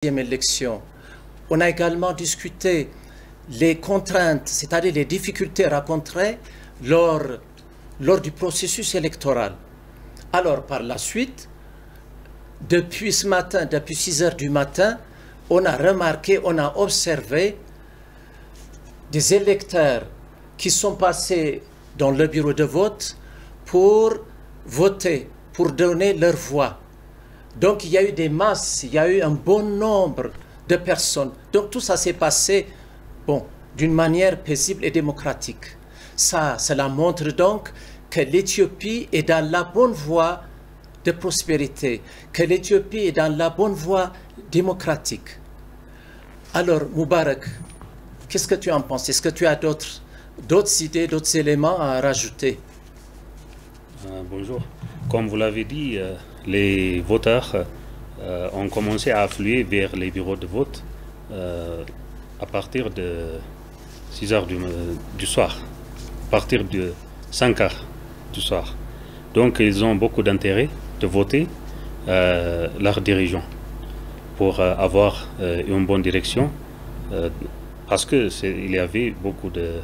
élection. On a également discuté les contraintes, c'est-à-dire les difficultés rencontrées lors du processus électoral. Alors, par la suite, depuis ce matin, depuis 6 heures du matin, on a remarqué, on a observé des électeurs qui sont passés dans le bureau de vote pour voter, pour donner leur voix. Donc il y a eu des masses, il y a eu un bon nombre de personnes. Donc tout ça s'est passé d'une manière paisible et démocratique. Cela montre donc que l'Éthiopie est dans la bonne voie de prospérité, que l'Éthiopie est dans la bonne voie démocratique. Alors, Moubarak, qu'est-ce que tu en penses? Est-ce que tu as d'autres idées, d'autres éléments à rajouter? Bonjour. Comme vous l'avez dit, les voteurs ont commencé à affluer vers les bureaux de vote à partir de 6 heures du soir, à partir de 5 heures du soir. Donc ils ont beaucoup d'intérêt de voter leur dirigeant pour avoir une bonne direction parce qu'il y avait beaucoup de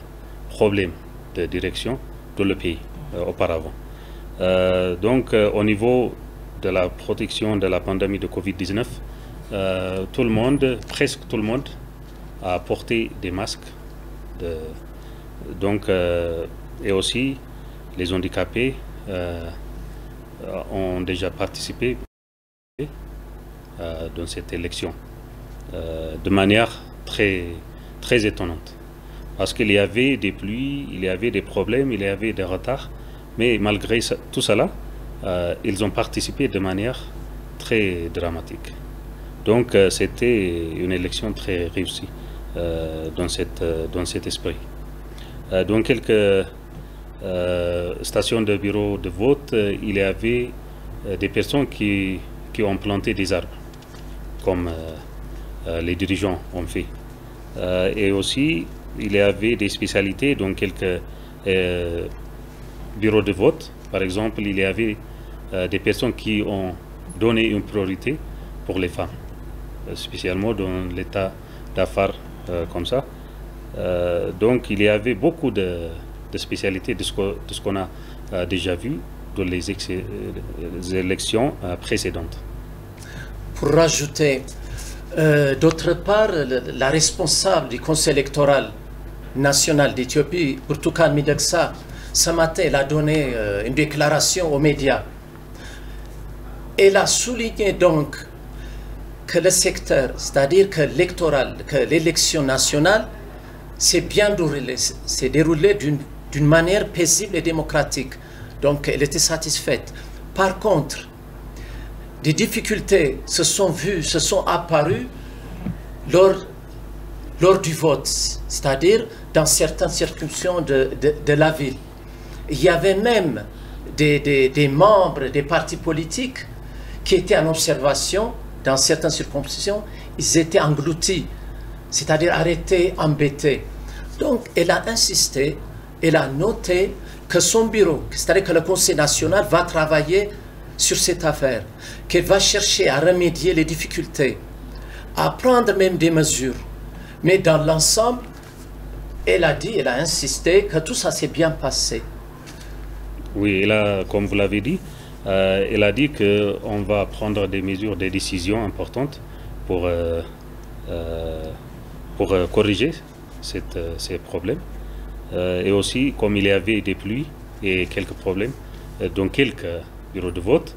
problèmes de direction dans le pays auparavant. Donc au niveau de la protection de la pandémie de Covid-19, tout le monde, presque tout le monde, a porté des masques. Et aussi les handicapés ont déjà participé dans cette élection de manière très étonnante. Parce qu'il y avait des pluies, il y avait des problèmes, il y avait des retards. Mais malgré tout cela, ils ont participé de manière très dramatique. Donc c'était une élection très réussie dans cet esprit. Dans quelques stations de bureaux de vote, il y avait des personnes qui ont planté des arbres, comme les dirigeants ont fait. Et aussi, il y avait des spécialités dans quelques bureaux de vote. Par exemple, il y avait des personnes qui ont donné une priorité pour les femmes, spécialement dans l'état d'affaires comme ça. Donc il y avait beaucoup de spécialités de ce qu'on a déjà vu dans les élections précédentes. Pour rajouter, d'autre part, la responsable du Conseil électoral national d'Éthiopie, Burtukan Mideksa, ce matin, elle a donné une déclaration aux médias. Elle a souligné donc que le secteur, c'est-à-dire que l'électoral, que l'élection nationale s'est bien déroulée d'une manière paisible et démocratique. Donc elle était satisfaite. Par contre, des difficultés se sont apparues lors du vote, c'est-à-dire dans certaines circonscriptions de la ville. Il y avait même des membres des partis politiques qui étaient en observation dans certaines circonscriptions. Ils étaient engloutis, c'est-à-dire arrêtés, embêtés. Donc elle a insisté, elle a noté que son bureau, c'est-à-dire que le Conseil national va travailler sur cette affaire, qu'elle va chercher à remédier les difficultés, à prendre même des mesures. Mais dans l'ensemble, elle a insisté que tout ça s'est bien passé. Oui, comme vous l'avez dit, elle a dit qu'on va prendre des mesures, des décisions importantes pour corriger ces problèmes. Et aussi, comme il y avait des pluies et quelques problèmes dans quelques bureaux de vote,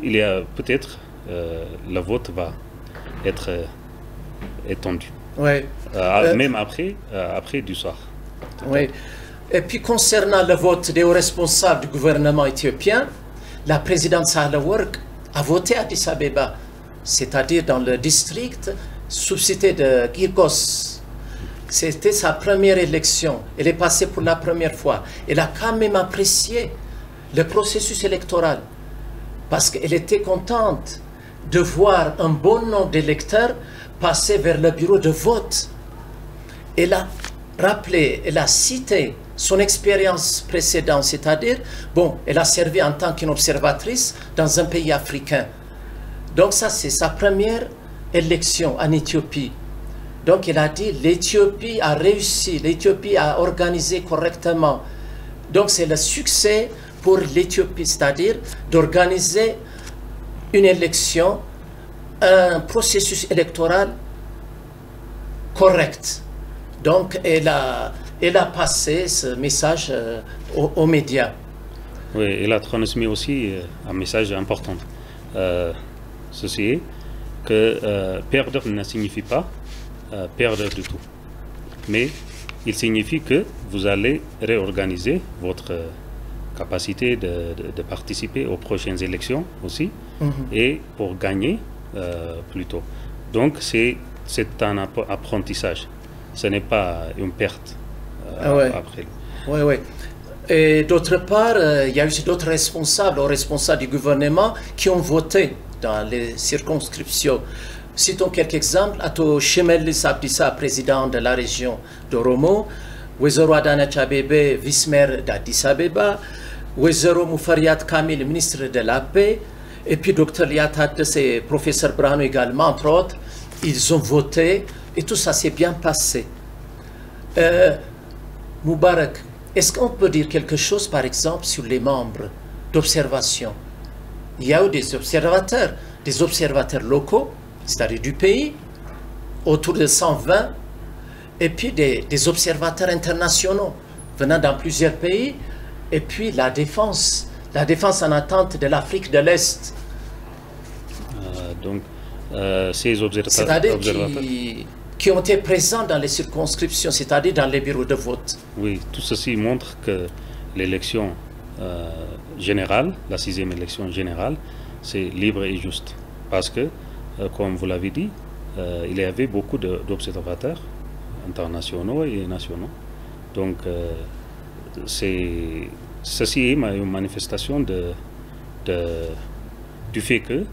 il y a peut-être le vote va être étendu. Oui. Même après du soir. Oui. Et puis concernant le vote des hauts responsables du gouvernement éthiopien, la présidente Sahle-Work a voté à Addis Abeba, c'est-à-dire dans le district sous-cité de Girgos. C'était sa première élection. Elle est passée pour la première fois. Elle a quand même apprécié le processus électoral parce qu'elle était contente de voir un bon nombre d'électeurs passer vers le bureau de vote. Elle a rappelé, elle a cité son expérience précédente, c'est-à-dire, elle a servi en tant qu'une observatrice dans un pays africain. Donc ça, c'est sa première élection en Éthiopie. Donc il a dit, l'Éthiopie a réussi, l'Éthiopie a organisé correctement. Donc c'est le succès pour l'Éthiopie, c'est-à-dire d'organiser une élection, un processus électoral correct. Donc elle a passé ce message aux médias. Oui, elle a transmis aussi un message important. Ceci est que perdre ne signifie pas perdre du tout. Mais il signifie que vous allez réorganiser votre capacité de participer aux prochaines élections aussi et pour gagner plutôt. Donc c'est un apprentissage. Ce n'est pas une perte après. Oui, oui. Et d'autre part, il y a aussi d'autres responsables du gouvernement qui ont voté dans les circonscriptions. Citons quelques exemples. Ato Shimellis Abdissa, président de la région d'Oromo, Wezero Adanech Abebe, vice-maire d'Addis Abeba, Wezero Moufariat Kamil, ministre de la Paix, et puis Dr Liat Haddès et professeur Brano également, entre autres, ils ont voté et tout ça s'est bien passé. Moubarak, est-ce qu'on peut dire quelque chose, par exemple, sur les membres d'observation? Il y a eu des observateurs locaux, c'est-à-dire du pays, autour de 120, et puis des observateurs internationaux venant dans plusieurs pays, et puis la défense en attente de l'Afrique de l'Est. Donc, ces observateurs... C'est-à-dire qui ont été présents dans les circonscriptions, c'est-à-dire dans les bureaux de vote. Oui, tout ceci montre que l'élection générale, la 6e élection générale, c'est libre et juste. Parce que, comme vous l'avez dit, il y avait beaucoup d'observateurs internationaux et nationaux. Donc, ceci est une manifestation du fait que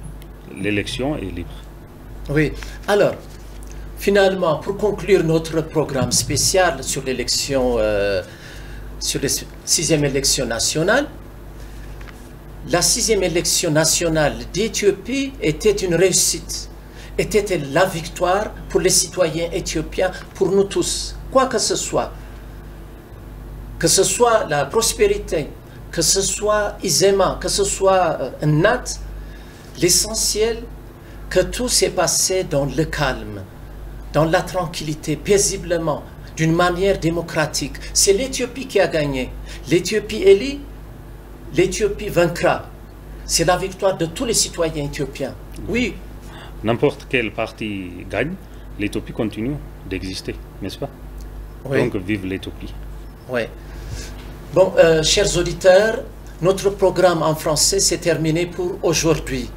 l'élection est libre. Oui, alors, finalement, pour conclure notre programme spécial sur l'élection, sur la 6e élection nationale, la 6e élection nationale d'Éthiopie était une réussite, était la victoire pour les citoyens éthiopiens, pour nous tous, quoi que ce soit la prospérité, que ce soit Izema, que ce soit Nat, l'essentiel, que tout s'est passé dans le calme, dans la tranquillité, paisiblement, d'une manière démocratique. C'est l'Éthiopie qui a gagné. L'Éthiopie élit, l'Éthiopie vaincra. C'est la victoire de tous les citoyens éthiopiens. Oui. N'importe quel parti gagne, l'Éthiopie continue d'exister, n'est-ce pas? Oui. Donc vive l'Éthiopie. Oui. Bon, chers auditeurs, notre programme en français s'est terminé pour aujourd'hui.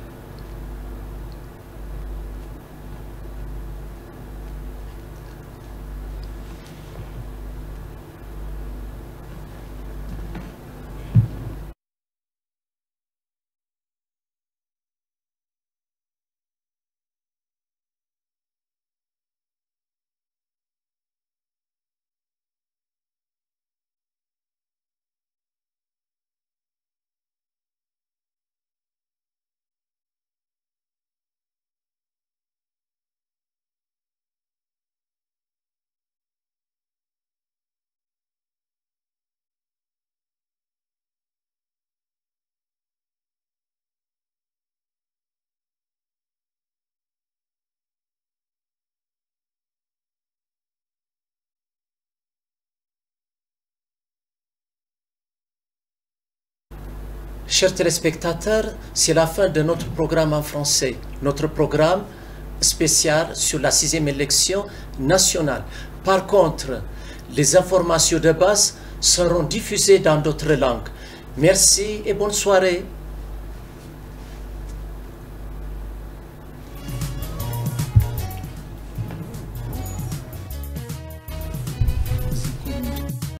Chers téléspectateurs, c'est la fin de notre programme en français, notre programme spécial sur la 6e élection nationale. Par contre, les informations de base seront diffusées dans d'autres langues. Merci et bonne soirée.